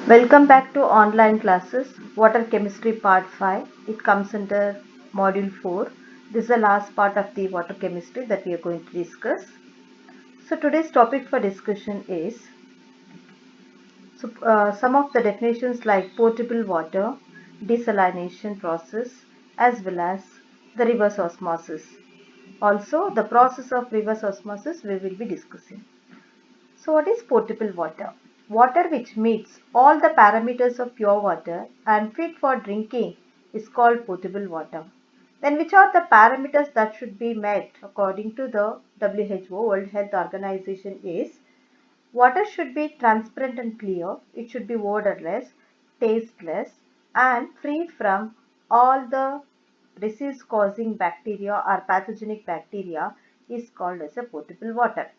Welcome back to online classes, Water Chemistry Part 5. It comes under Module 4. This is the last part of the water chemistry that we are going to discuss. So today's topic for discussion is some of the definitions like potable water, desalination process, as well as the reverse osmosis. Also, the process of reverse osmosis we will be discussing. So what is potable water? Water which meets all the parameters of pure water and fit for drinking is called potable water. Then which are the parameters that should be met according to the WHO World Health Organization is water should be transparent and clear, it should be odorless, tasteless and free from all the disease causing bacteria or pathogenic bacteria is called as a potable water.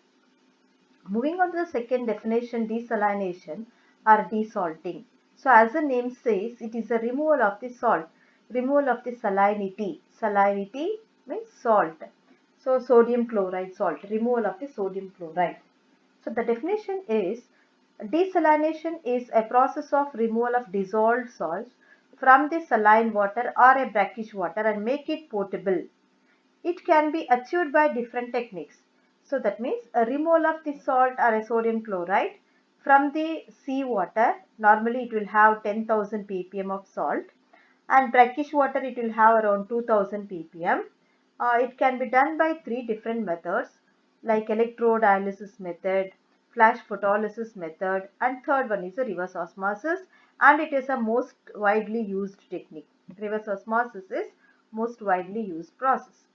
Moving on to the second definition, desalination or desalting. So as the name says, it is a removal of the salt, removal of the salinity. Salinity means salt. So sodium chloride salt, removal of the sodium chloride. So the definition is desalination is a process of removal of dissolved salts from the saline water or a brackish water and make it potable. It can be achieved by different techniques. So that means a removal of the salt or a sodium chloride from the sea water. Normally it will have 10,000 ppm of salt, and brackish water it will have around 2000 ppm. It can be done by three different methods like electrodialysis method, flash photolysis method, and third one is a reverse osmosis, and it is a most widely used technique. Reverse osmosis is most widely used process.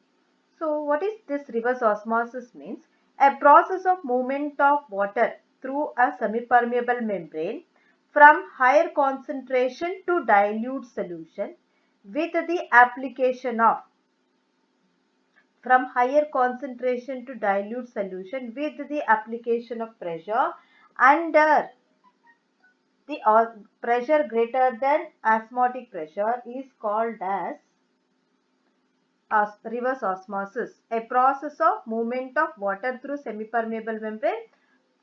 So what is this reverse osmosis means? A process of movement of water through a semi-permeable membrane from higher concentration to dilute solution with the application of from higher concentration to dilute solution with the application of pressure under the pressure greater than osmotic pressure is called as reverse osmosis, a process of movement of water through semi-permeable membrane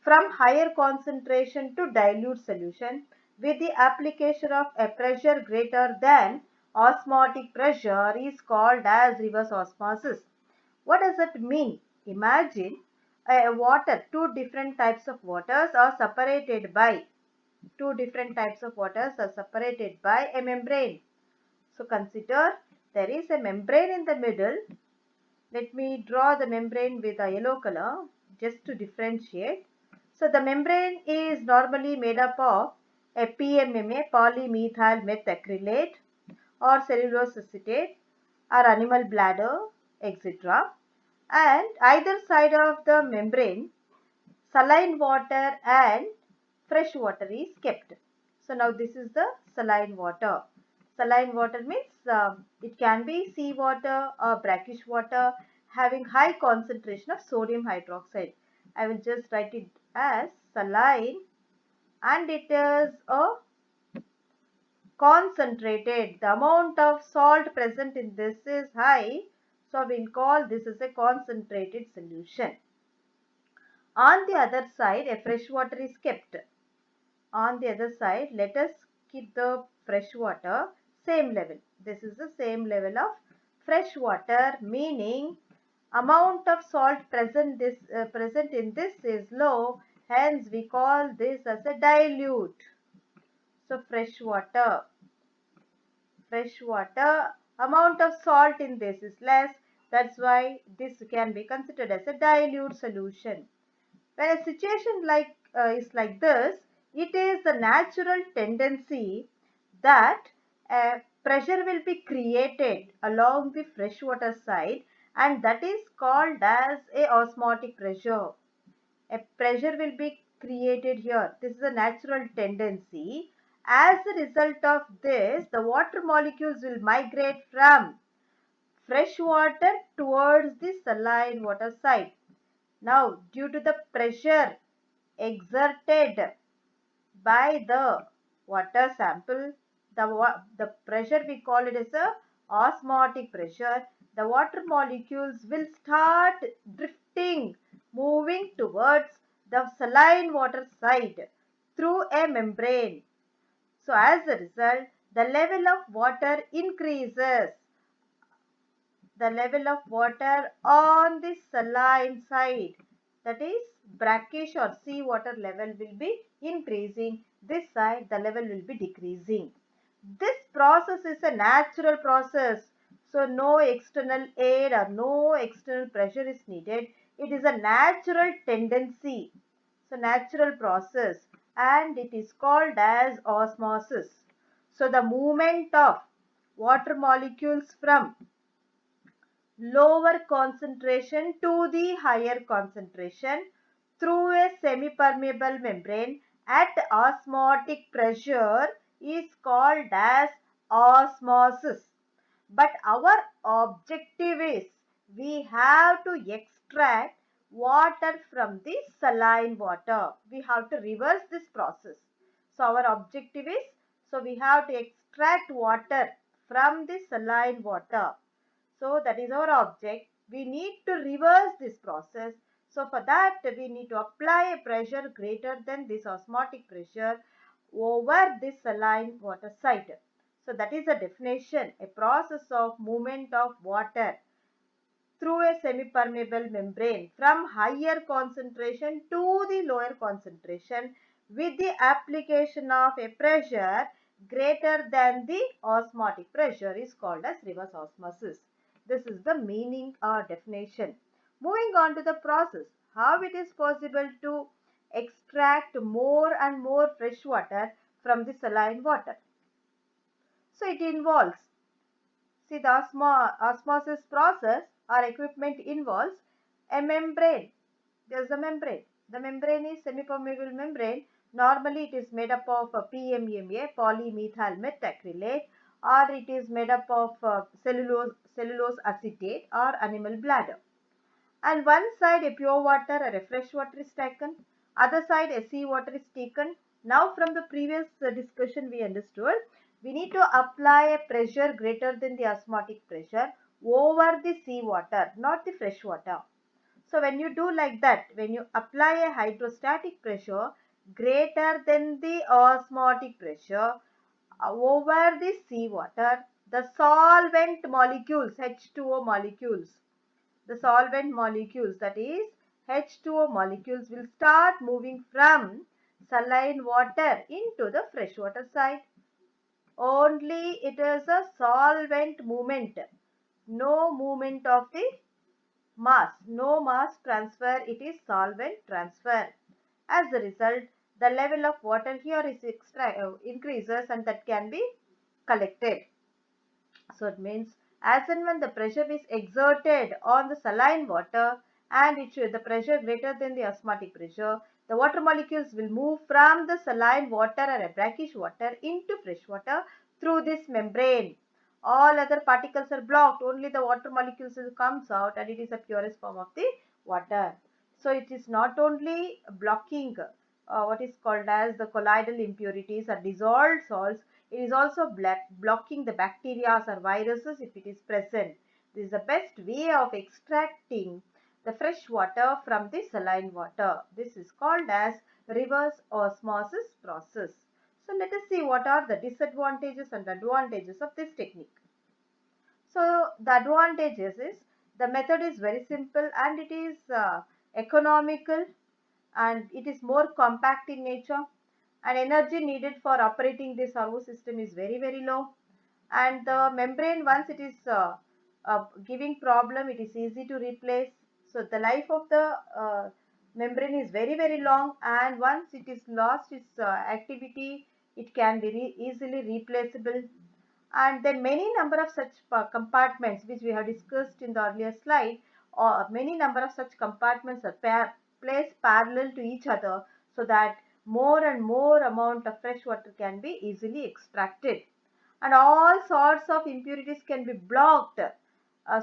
from higher concentration to dilute solution with the application of a pressure greater than osmotic pressure is called as reverse osmosis. What does it mean? Imagine two different types of waters are separated by a membrane. So consider there is a membrane in the middle. Let me draw the membrane with a yellow color just to differentiate. So the membrane is normally made up of a PMMA, polymethyl methacrylate, or cellulose acetate, or animal bladder, etc. And either side of the membrane, saline water and fresh water is kept. So now this is the saline water. Saline water means it can be sea water or brackish water having high concentration of sodium hydroxide. I will just write it as saline, and it is a concentrated. The amount of salt present in this is high, so we'll call this as a concentrated solution. On the other side, a fresh water is kept. On the other side, let us keep the fresh water same level. This is the same level of fresh water, meaning amount of salt present in this is low, hence we call this as a dilute. So fresh water amount of salt in this is less, that's why this can be considered as a dilute solution. When a situation is like this, it is the natural tendency that pressure will be created along the freshwater side, and that is called as a osmotic pressure. A pressure will be created here. This is a natural tendency. As a result of this, the water molecules will migrate from fresh water towards the saline water side. Now, due to the pressure exerted by the water sample, the pressure we call it as a osmotic pressure, the water molecules will start drifting, moving towards the saline water side through a membrane. So as a result, the level of water increases. The level of water on the saline side, that is brackish or sea water level, will be increasing. This side the level will be decreasing. This process is a natural process, so no external aid or no external pressure is needed. It is a natural tendency, so natural process, and it is called as osmosis. So the movement of water molecules from lower concentration to the higher concentration through a semi-permeable membrane at osmotic pressure is called as osmosis. But our objective is we have to extract water from the saline water. We have to reverse this process. So our objective is, so we have to extract water from the saline water. So that is our object. We need to reverse this process. So for that we need to apply a pressure greater than this osmotic pressure over this saline water side. So that is the definition, a process of movement of water through a semi-permeable membrane from higher concentration to the lower concentration with the application of a pressure greater than the osmotic pressure is called as reverse osmosis. This is the meaning or definition. Moving on to the process, how it is possible to extract more and more fresh water from the saline water. So it involves, see, the osmosis process or equipment involves a membrane. There is a membrane. The membrane is semi-permeable membrane. Normally it is made up of PMMA, polymethyl methacrylate, or it is made up of cellulose acetate or animal bladder. And one side a pure water or a fresh water is taken, other side a sea water is taken. Now from the previous discussion we understood, we need to apply a pressure greater than the osmotic pressure over the sea water, not the fresh water. So when you do like that, when you apply a hydrostatic pressure greater than the osmotic pressure over the sea water, the solvent molecules, H2O molecules, the solvent molecules, that is H2O molecules, will start moving from saline water into the freshwater side. Only it is a solvent movement, no movement of the mass, no mass transfer, it is solvent transfer. As a result, the level of water here is increases and that can be collected. So it means as and when the pressure is exerted on the saline water and the pressure greater than the osmotic pressure, the water molecules will move from the saline water or a brackish water into fresh water through this membrane. All other particles are blocked, only the water molecules will comes out and it is the purest form of the water. So it is not only blocking what is called as the colloidal impurities or dissolved salts, it is also blocking the bacteria or viruses if it is present. This is the best way of extracting the fresh water from the saline water. This is called as reverse osmosis process. So let us see what are the disadvantages and advantages of this technique. So the advantages is the method is very simple and it is economical and it is more compact in nature, and energy needed for operating this servo system is very low, and the membrane, once it is giving problem, it is easy to replace. So the life of the membrane is very long, and once it is lost its activity, it can be easily replaceable. And then many number of such compartments which we have discussed in the earlier slide, or many number of such compartments are placed parallel to each other, so that more and more amount of fresh water can be easily extracted, and all sorts of impurities can be blocked,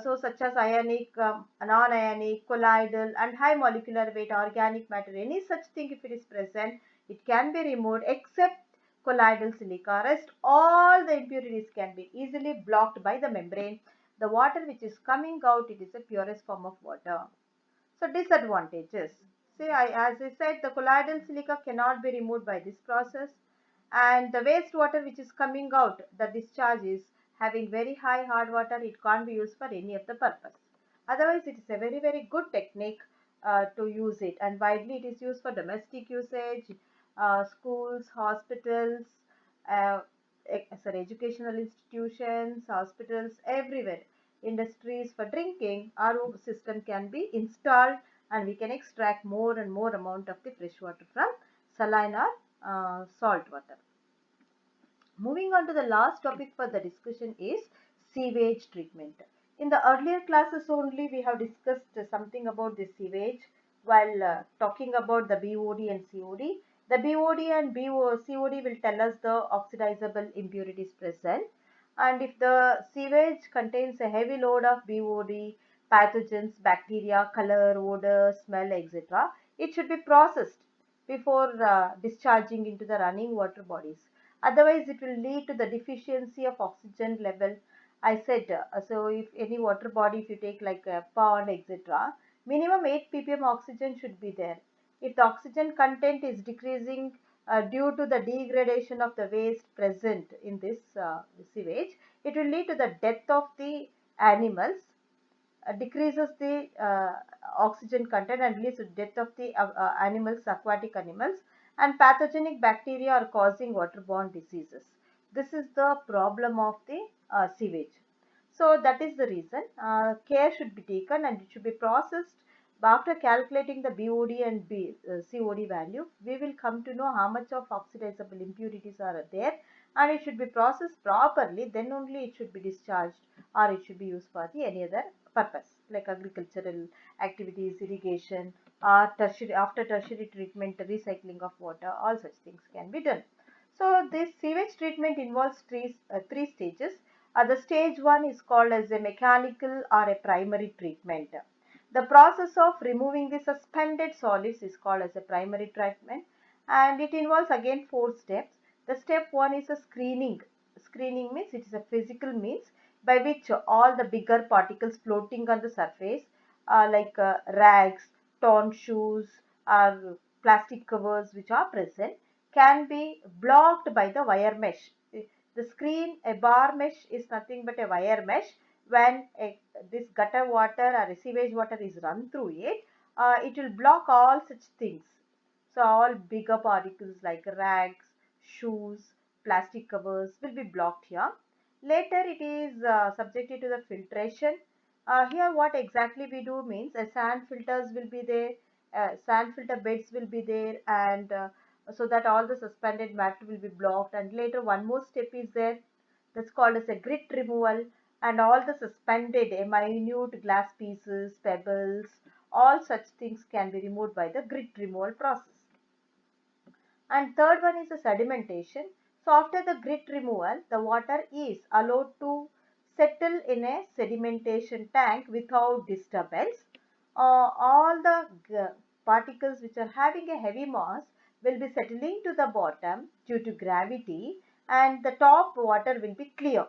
so such as ionic, non-ionic, colloidal and high molecular weight organic matter, any such thing if it is present, it can be removed except colloidal silica. Rest all the impurities can be easily blocked by the membrane. The water which is coming out, it is the purest form of water. So disadvantages. See, as I said, the colloidal silica cannot be removed by this process, and the wastewater which is coming out, the discharge is having very high hard water, it can't be used for any of the purpose. Otherwise, it is a very very good technique to use it, and widely it is used for domestic usage, schools, hospitals, uh, sorry, educational institutions, hospitals, everywhere, industries. For drinking, RO system can be installed, and we can extract more and more amount of the fresh water from saline or salt water. Moving on to the last topic for the discussion is sewage treatment. In the earlier classes only we have discussed something about the sewage while talking about the BOD and COD. The BOD and COD will tell us the oxidizable impurities present, and if the sewage contains a heavy load of BOD, pathogens, bacteria, color, odor, smell, etc., it should be processed before discharging into the running water bodies. Otherwise, it will lead to the deficiency of oxygen level. I said, so if any water body, if you take like a pond, etc., minimum 8 ppm oxygen should be there. If the oxygen content is decreasing due to the degradation of the waste present in this sewage, it will lead to the death of the animals, decreases the oxygen content and leads to death of the animals, aquatic animals, and pathogenic bacteria are causing waterborne diseases. This is the problem of the sewage. So that is the reason care should be taken, and it should be processed. After calculating the BOD and COD value, we will come to know how much of oxidizable impurities are there, and it should be processed properly. Then only it should be discharged, or it should be used for the any other purpose like agricultural activities, irrigation, or tertiary, after tertiary treatment, recycling of water. All such things can be done. So this sewage treatment involves three stages. The stage one is called as a mechanical or a primary treatment. The process of removing the suspended solids is called as a primary treatment, and it involves again four steps. The step one is a screening. Screening means it is a physical means by which all the bigger particles floating on the surface, like rags, torn shoes, or plastic covers which are present, can be blocked by the wire mesh. The screen, a bar mesh, is nothing but a wire mesh. When this gutter water or sewage water is run through it, it will block all such things. So all bigger particles like rags, shoes, plastic covers will be blocked here. Later it is subjected to the filtration. Here what exactly we do means sand filters will be there, sand filter beds will be there, and so that all the suspended matter will be blocked. And later one more step is there, that's called as a grit removal, and all the suspended minute glass pieces, pebbles, all such things can be removed by the grit removal process. And third one is the sedimentation. So after the grit removal, the water is allowed to settle in a sedimentation tank without disturbance. All the particles which are having a heavy mass will be settling to the bottom due to gravity, and the top water will be clear.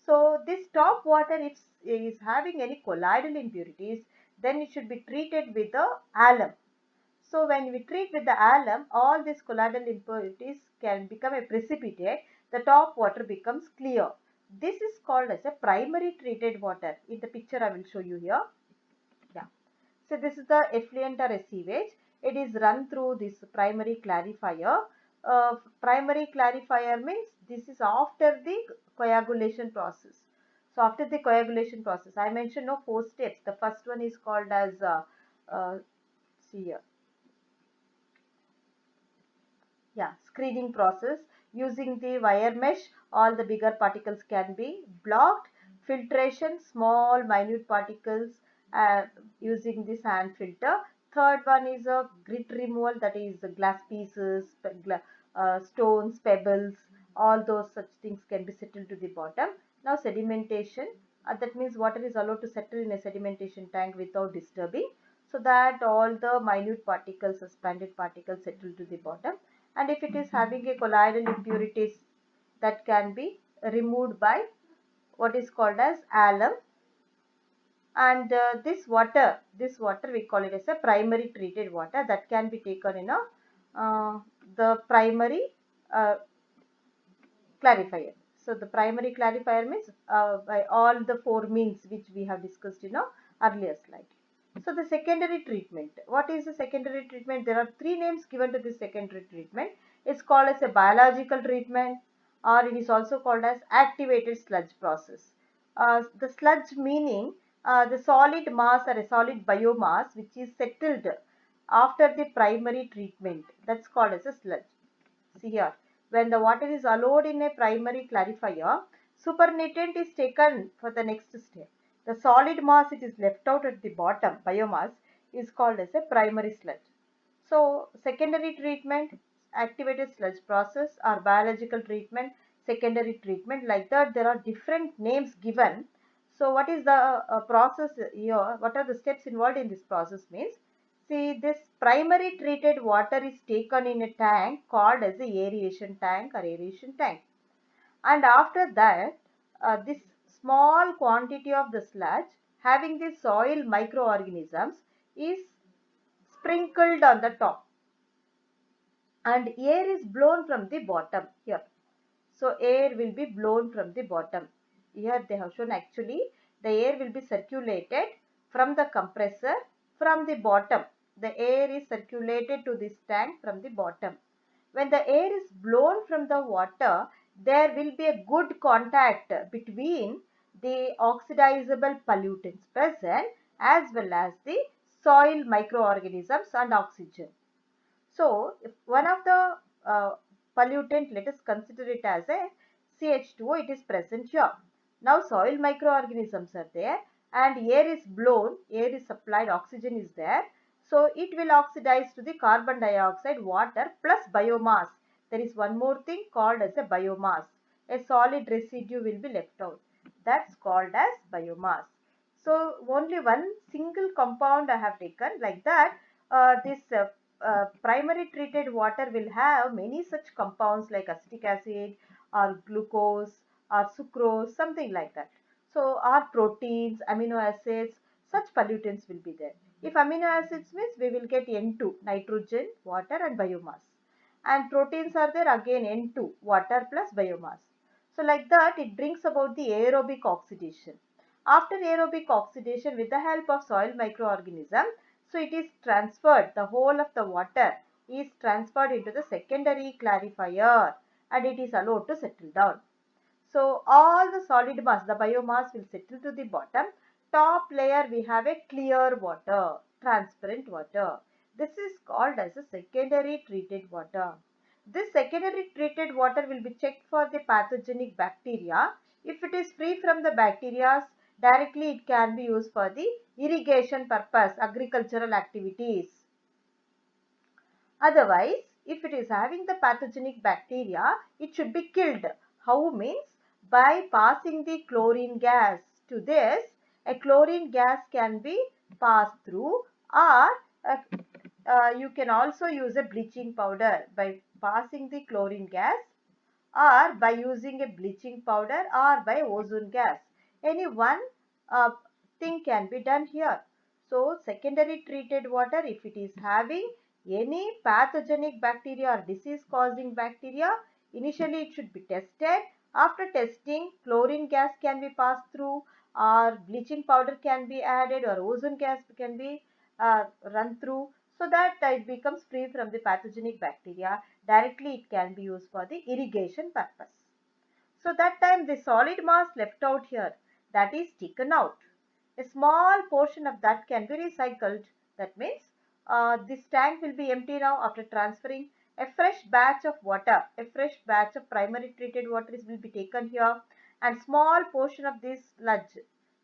So this top water, if is having any colloidal impurities, then it should be treated with the alum. So when we treat with the alum, all these colloidal impurities can become a precipitate. The top water becomes clear. This is called as a primary treated water. In the picture I will show you here. Yeah. So this is the effluent or a sewage. It is run through this primary clarifier. Primary clarifier means this is after the coagulation process. So after the coagulation process, I mentioned no four steps. The first one is called as see here. Yeah, screening process. Using the wire mesh, all the bigger particles can be blocked. Filtration, small minute particles, using the sand filter. Third one is a grit removal, that is the glass pieces, stones, pebbles, all those such things can be settled to the bottom. Now sedimentation, that means water is allowed to settle in a sedimentation tank without disturbing, so that all the minute particles, suspended particles, settle to the bottom. And if it is having a colloidal impurities, that can be removed by what is called as alum. And this water we call it as a primary treated water, that can be taken in a the primary uh, clarifier. So the primary clarifier means by all the four means which we have discussed in our earlier slide. So the secondary treatment. What is the secondary treatment? There are three names given to this secondary treatment. It's called as a biological treatment, or it is also called as activated sludge process. The sludge meaning the solid mass or a solid biomass which is settled after the primary treatment. That's called as a sludge. See here, when the water is allowed in a primary clarifier, supernatant is taken for the next step. The solid mass it is left out at the bottom, biomass, is called as a primary sludge. So secondary treatment, activated sludge process, or biological treatment, secondary treatment, like that there are different names given. So what is the process here? What are the steps involved in this process means? See, this primary treated water is taken in a tank called as a aeration tank or aeration tank. And after that, this small quantity of the sludge having the soil microorganisms is sprinkled on the top, and air is blown from the bottom here. So air will be blown from the bottom. Here they have shown actually the air will be circulated from the compressor from the bottom. The air is circulated to this tank from the bottom. When the air is blown from the water, there will be a good contact between the oxidizable pollutants present as well as the soil microorganisms and oxygen. So, if one of the pollutant, let us consider it as a CH2O, it is present here. Now, soil microorganisms are there and air is blown, air is supplied, oxygen is there. So, it will oxidize to the carbon dioxide, water plus biomass. There is one more thing called as a biomass. A solid residue will be left out. That's called as biomass. So, only one single compound I have taken like that. This primary treated water will have many such compounds like acetic acid or glucose or sucrose, something like that. So, our proteins, amino acids, such pollutants will be there. If amino acids means we will get N2, nitrogen, water and biomass. And proteins are there again N2, water plus biomass. So like that it brings about the aerobic oxidation. After aerobic oxidation with the help of soil microorganism, so it is transferred, the whole of the water is transferred into the secondary clarifier and it is allowed to settle down. So all the solid mass, the biomass will settle to the bottom. Top layer we have a clear water, transparent water. This is called as a secondary treated water. This secondary treated water will be checked for the pathogenic bacteria. If it is free from the bacteria, directly it can be used for the irrigation purpose, agricultural activities. Otherwise, if it is having the pathogenic bacteria, it should be killed. How means? By passing the chlorine gas. To this, a chlorine gas can be passed through, or you can also use a bleaching powder by passing the chlorine gas, or by using a bleaching powder, or by ozone gas. Any one uh, thing can be done here. So secondary treated water, if it is having any pathogenic bacteria or disease causing bacteria, initially it should be tested. After testing, chlorine gas can be passed through, or bleaching powder can be added, or ozone gas can be run through, so that it becomes free from the pathogenic bacteria. Directly it can be used for the irrigation purpose. So that time the solid mass left out here, that is taken out. A small portion of that can be recycled. That means this tank will be empty now after transferring. A fresh batch of water, a fresh batch of primary treated water will be taken here, and small portion of this sludge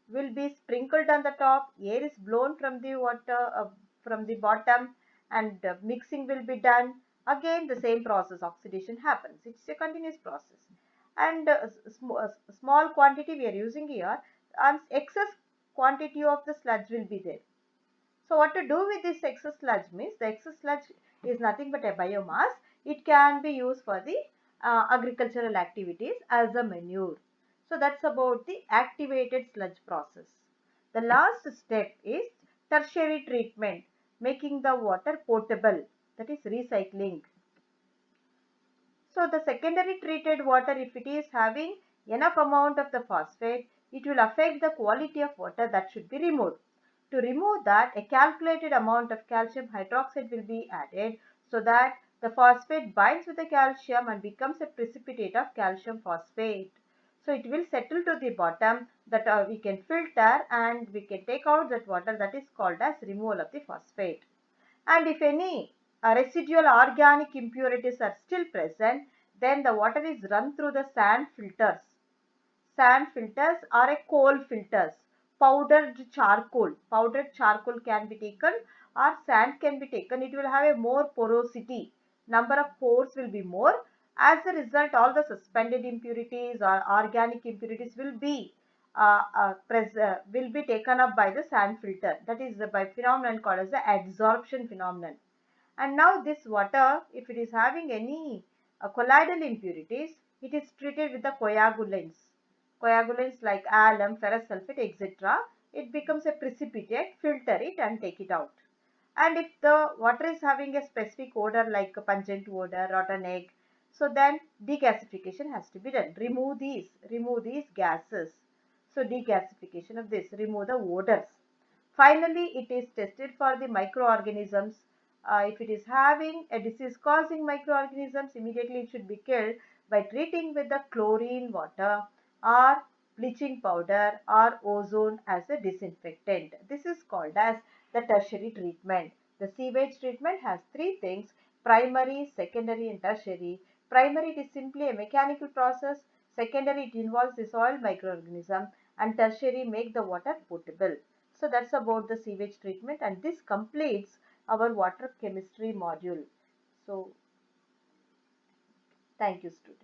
will be sprinkled on the top. Air is blown from the water from the bottom, and mixing will be done. Again the same process, oxidation happens. It's a continuous process, and small quantity we are using here, and excess quantity of the sludge will be there. So what to do with this excess sludge means, the excess sludge is nothing but a biomass. It can be used for the agricultural activities as a manure. So that's about the activated sludge process. The last step is tertiary treatment, making the water potable, that is recycling. So the secondary treated water, if it is having enough amount of the phosphate, it will affect the quality of water that should be removed. To remove that, a calculated amount of calcium hydroxide will be added so that the phosphate binds with the calcium and becomes a precipitate of calcium phosphate. So it will settle to the bottom that we can filter and we can take out that water, that is called as removal of the phosphate. And if any residual organic impurities are still present, then the water is run through the sand filters. Sand filters are a coal filters. Powdered charcoal can be taken or sand can be taken. It will have a more porosity. Number of pores will be more. As a result, all the suspended impurities or organic impurities will be taken up by the sand filter. That is by phenomenon called as the adsorption phenomenon. And now this water, if it is having any colloidal impurities, it is treated with the coagulants. Coagulants like alum, ferrous sulfate, etc. It becomes a precipitate, filter it and take it out. And if the water is having a specific odor like a pungent odor, rotten egg, so then degasification has to be done. Remove these gases. So degasification of this, remove the odors. Finally, it is tested for the microorganisms. If it is having a disease causing microorganisms, immediately it should be killed by treating with the chlorine water or bleaching powder or ozone as a disinfectant. This is called as the tertiary treatment. The sewage treatment has three things: primary, secondary and tertiary. Primary, it is simply a mechanical process. Secondary, it involves the soil microorganism, and tertiary make the water potable. So that's about the sewage treatment, and this completes our water chemistry module. So thank you, students.